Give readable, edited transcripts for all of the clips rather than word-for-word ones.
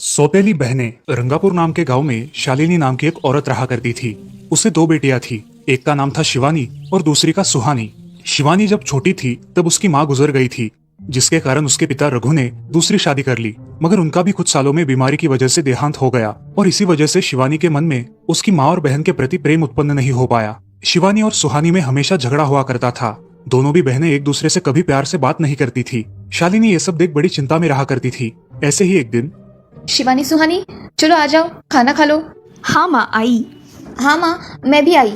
सौतेली बहनें रंगापुर नाम के गांव में शालिनी नाम की एक औरत रहा करती थी। उसे दो बेटियां थी। एक का नाम था शिवानी और दूसरी का सुहानी। शिवानी जब छोटी थी तब उसकी माँ गुजर गई थी, जिसके कारण उसके पिता रघु ने दूसरी शादी कर ली। मगर उनका भी कुछ सालों में बीमारी की वजह से देहांत हो गया और इसी वजह से शिवानी के मन में उसकी माँ और बहन के प्रति प्रेम उत्पन्न नहीं हो पाया। शिवानी और सुहानी में हमेशा झगड़ा हुआ करता था। दोनों भी बहनें एक दूसरे से कभी प्यार से बात नहीं करती थी। शालिनी ये सब देख बड़ी चिंता में रहा करती थी। ऐसे ही एक दिन, शिवानी सुहानी, चलो आ जाओ, खाना खा लो। हाँ माँ, आई। हाँ माँ, मैं भी आई।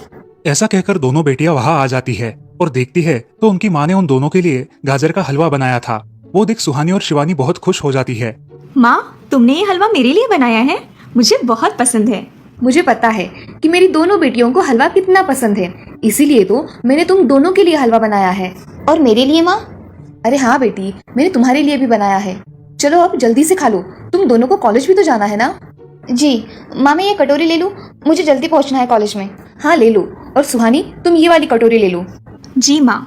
ऐसा कहकर दोनों बेटियां वहां आ जाती है और देखती है तो उनकी माँ ने उन दोनों के लिए गाजर का हलवा बनाया था। वो देख सुहानी और शिवानी बहुत खुश हो जाती है। माँ, तुमने ये हलवा मेरे लिए बनाया है, मुझे बहुत पसंद है। मुझे पता है कि मेरी दोनों बेटियों को हलवा कितना पसंद है, इसीलिए तो मैंने तुम दोनों के लिए हलवा बनाया है। और मेरे लिए माँ? अरे हाँ बेटी, मैंने तुम्हारे लिए भी बनाया है। चलो अब जल्दी से खा लो, तुम दोनों को कॉलेज भी तो जाना है ना। जी माँ, मैं ये कटोरी ले लूँ, मुझे जल्दी पहुँचना है कॉलेज में। हाँ ले लो। और सुहानी, तुम ये वाली कटोरी ले लो। जी माँ।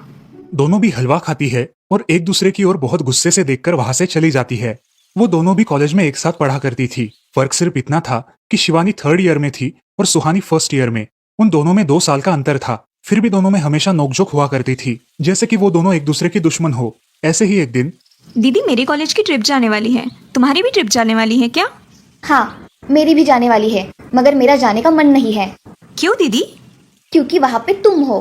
दोनों भी हलवा खाती है और एक दूसरे की ओर बहुत गुस्से से देखकर वहां से चली जाती है। वो दोनों भी कॉलेज में एक साथ पढ़ा करती थी। फर्क सिर्फ इतना था कि शिवानी 3rd ईयर में थी और सुहानी 1st ईयर में। उन दोनों में 2 साल का अंतर था। फिर भी दोनों में हमेशा नोकझोंक हुआ करती थी, जैसे कि वो दोनों एक दूसरे की दुश्मन हो। ऐसे ही एक दिन, दीदी, मेरी कॉलेज की ट्रिप जाने वाली है, तुम्हारी भी ट्रिप जाने वाली है क्या? हाँ, मेरी भी जाने वाली है, मगर मेरा जाने का मन नहीं है। क्यों दीदी? क्योंकि वहाँ पे तुम हो।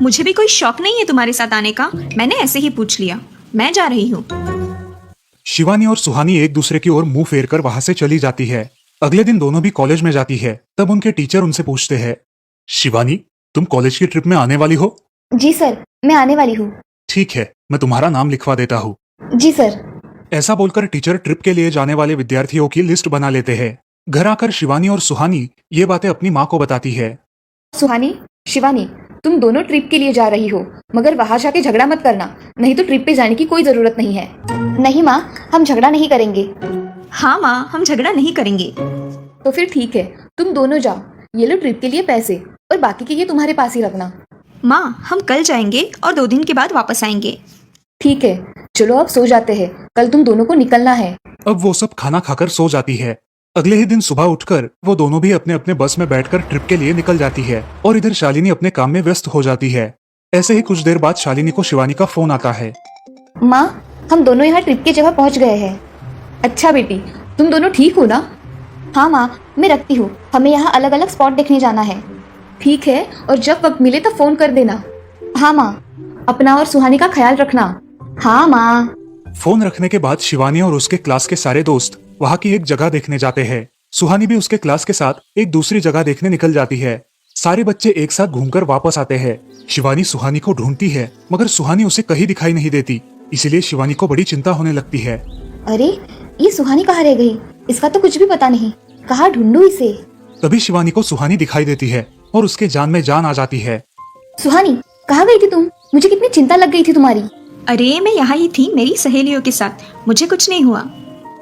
मुझे भी कोई शौक नहीं है तुम्हारे साथ आने का, मैंने ऐसे ही पूछ लिया। मैं जा रही हूँ। शिवानी और सुहानी एक दूसरे की ओर मुंह फेर कर वहां से चली जाती है। अगले दिन दोनों भी कॉलेज में जाती है। तब उनके टीचर उनसे पूछते हैं, शिवानी, तुम कॉलेज की ट्रिप में आने वाली हो? जी सर, मैं आने वाली हूँ। ठीक है, मैं तुम्हारा नाम लिखवा देता हूँ। जी सर। ऐसा बोलकर टीचर ट्रिप के लिए जाने वाले विद्यार्थियों की लिस्ट बना लेते हैं। घर आकर शिवानी और सुहानी ये बातें अपनी माँ को बताती है। सुहानी, शिवानी, तुम दोनों ट्रिप के लिए जा रही हो, मगर वहां जाके झगड़ा मत करना, नहीं तो ट्रिप पे जाने की कोई जरूरत नहीं है। नहीं माँ, हम झगड़ा नहीं करेंगे। हाँ माँ, हम झगड़ा नहीं करेंगे। तो फिर ठीक है, तुम दोनों जाओ। ये लो ट्रिप के लिए पैसे, और बाकी के ये तुम्हारे पास ही रखना। माँ, हम कल जाएंगे और 2 दिन के बाद वापस आएंगे। ठीक है, चलो अब सो जाते हैं, कल तुम दोनों को निकलना है। अब वो सब खाना खाकर सो जाती है। अगले ही दिन सुबह उठकर वो दोनों भी अपने अपने बस में बैठकर ट्रिप के लिए निकल जाती है और इधर शालिनी अपने काम में व्यस्त हो जाती है। ऐसे ही कुछ देर बाद शालिनी को शिवानी का फोन आता है। माँ, हम दोनों यहाँ ट्रिप की जगह पहुँच गए हैं। अच्छा बेटी, तुम दोनों ठीक हो ना? हाँ माँ, मैं रखती हूँ, हमें यहाँ अलग अलग स्पॉट देखने जाना है। ठीक है, और जब वक्त मिले तो फोन कर देना। हाँ माँ, अपना और सुहानी का ख्याल रखना। हाँ माँ। फोन रखने के बाद शिवानी और उसके क्लास के सारे दोस्त वहाँ की एक जगह देखने जाते हैं। सुहानी भी उसके क्लास के साथ एक दूसरी जगह देखने निकल जाती है। सारे बच्चे एक साथ घूमकर वापस आते हैं। शिवानी सुहानी को ढूंढती है, मगर सुहानी उसे कहीं दिखाई नहीं देती। इसीलिए शिवानी को बड़ी चिंता होने लगती है। अरे, ये सुहानी कहाँ रह गई? इसका तो कुछ भी पता नहीं, कहाँ ढूंढूं इसे? तभी शिवानी को सुहानी दिखाई देती है और उसके जान में जान आ जाती है। सुहानी, कहाँ गई थी तुम? मुझे कितनी चिंता लग गई थी तुम्हारी। अरे, मैं यहाँ ही थी मेरी सहेलियों के साथ, मुझे कुछ नहीं हुआ।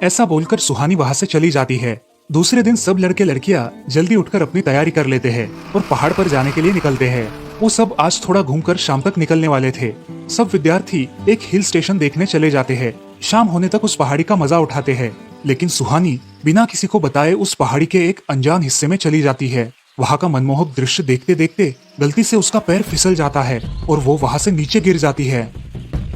ऐसा बोलकर सुहानी वहाँ से चली जाती है। दूसरे दिन सब लड़के लड़कियाँ जल्दी उठकर अपनी तैयारी कर लेते हैं और पहाड़ पर जाने के लिए निकलते हैं। वो सब आज थोड़ा घूमकर शाम तक निकलने वाले थे। सब विद्यार्थी एक हिल स्टेशन देखने चले जाते हैं। शाम होने तक उस पहाड़ी का मजा उठाते हैं, लेकिन सुहानी बिना किसी को बताए उस पहाड़ी के एक अनजान हिस्से में चली जाती है। वहाँ का मनमोहक दृश्य देखते देखते गलती से उसका पैर फिसल जाता है और वो वहाँ से नीचे गिर जाती है।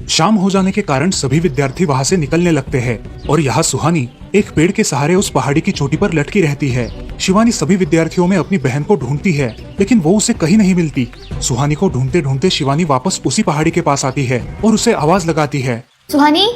शाम हो जाने के कारण सभी विद्यार्थी वहाँ से निकलने लगते हैं और यहाँ सुहानी एक पेड़ के सहारे उस पहाड़ी की चोटी पर लटकी रहती है। शिवानी सभी विद्यार्थियों में अपनी बहन को ढूंढती है, लेकिन वो उसे कहीं नहीं मिलती। सुहानी को ढूंढते ढूंढते शिवानी वापस उसी पहाड़ी के पास आती है और उसे आवाज लगाती है। सुहानी,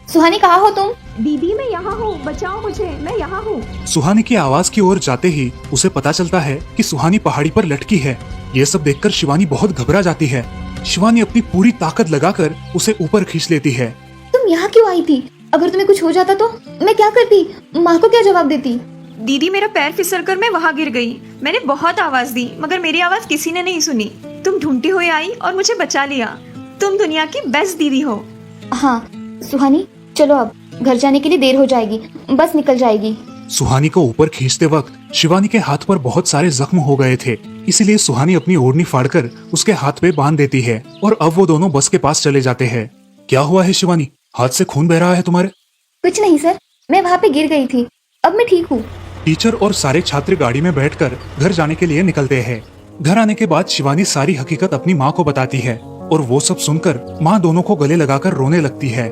सुहानी कहाँ हो तुम? दीदी, मैं यहाँ हूँ, बचाओ मुझे, मैं यहाँ हूँ। सुहानी की आवाज की ओर जाते ही उसे पता चलता है कि सुहानी पहाड़ी पर लटकी है। ये सब देखकर शिवानी बहुत घबरा जाती है। शिवानी अपनी पूरी ताकत लगाकर उसे ऊपर खींच लेती है। तुम यहाँ क्यों आई थी? अगर तुम्हें कुछ हो जाता तो मैं क्या करती? माँ को क्या जवाब देती? दीदी, मेरा पैर फिसलकर मैं वहाँ गिर गई। मैंने बहुत आवाज दी, मगर मेरी आवाज किसी ने नहीं सुनी। तुम ढूंढती हुई आई और मुझे बचा लिया। तुम दुनिया की बेस्ट दीदी हो। हाँ सुहानी, चलो अब घर जाने के लिए देर हो जाएगी, बस निकल जाएगी। सुहानी को ऊपर खींचते वक्त शिवानी के हाथ पर बहुत सारे जख्म हो गए थे, इसलिए सुहानी अपनी ओढ़नी फाड़कर उसके हाथ पे बांध देती है और अब वो दोनों बस के पास चले जाते हैं। क्या हुआ है शिवानी, हाथ से खून बह रहा है तुम्हारे? कुछ नहीं सर, मैं वहाँ पे गिर गई थी। अब मैं ठीक हूँ। टीचर और सारे छात्र गाड़ी में बैठकर घर जाने के लिए निकलते हैं। घर आने के बाद शिवानी सारी हकीकत अपनी माँ को बताती है और वो सब सुनकर माँ दोनों को गले लगाकर रोने लगती है।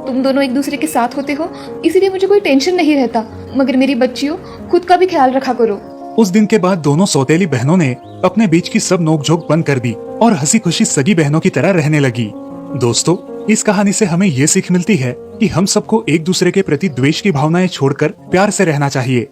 तुम दोनों एक दूसरे के साथ होते हो इसीलिए मुझे कोई टेंशन नहीं रहता, मगर मेरी बच्चियों खुद का भी ख्याल रखा करो। उस दिन के बाद दोनों सौतेली बहनों ने अपने बीच की सब नोकझोंक बंद कर दी और हंसी खुशी सगी बहनों की तरह रहने लगी। दोस्तों, इस कहानी से हमें ये सीख मिलती है कि हम सबको एक दूसरे के प्रति द्वेष की भावनाएं छोड़कर प्यार से रहना चाहिए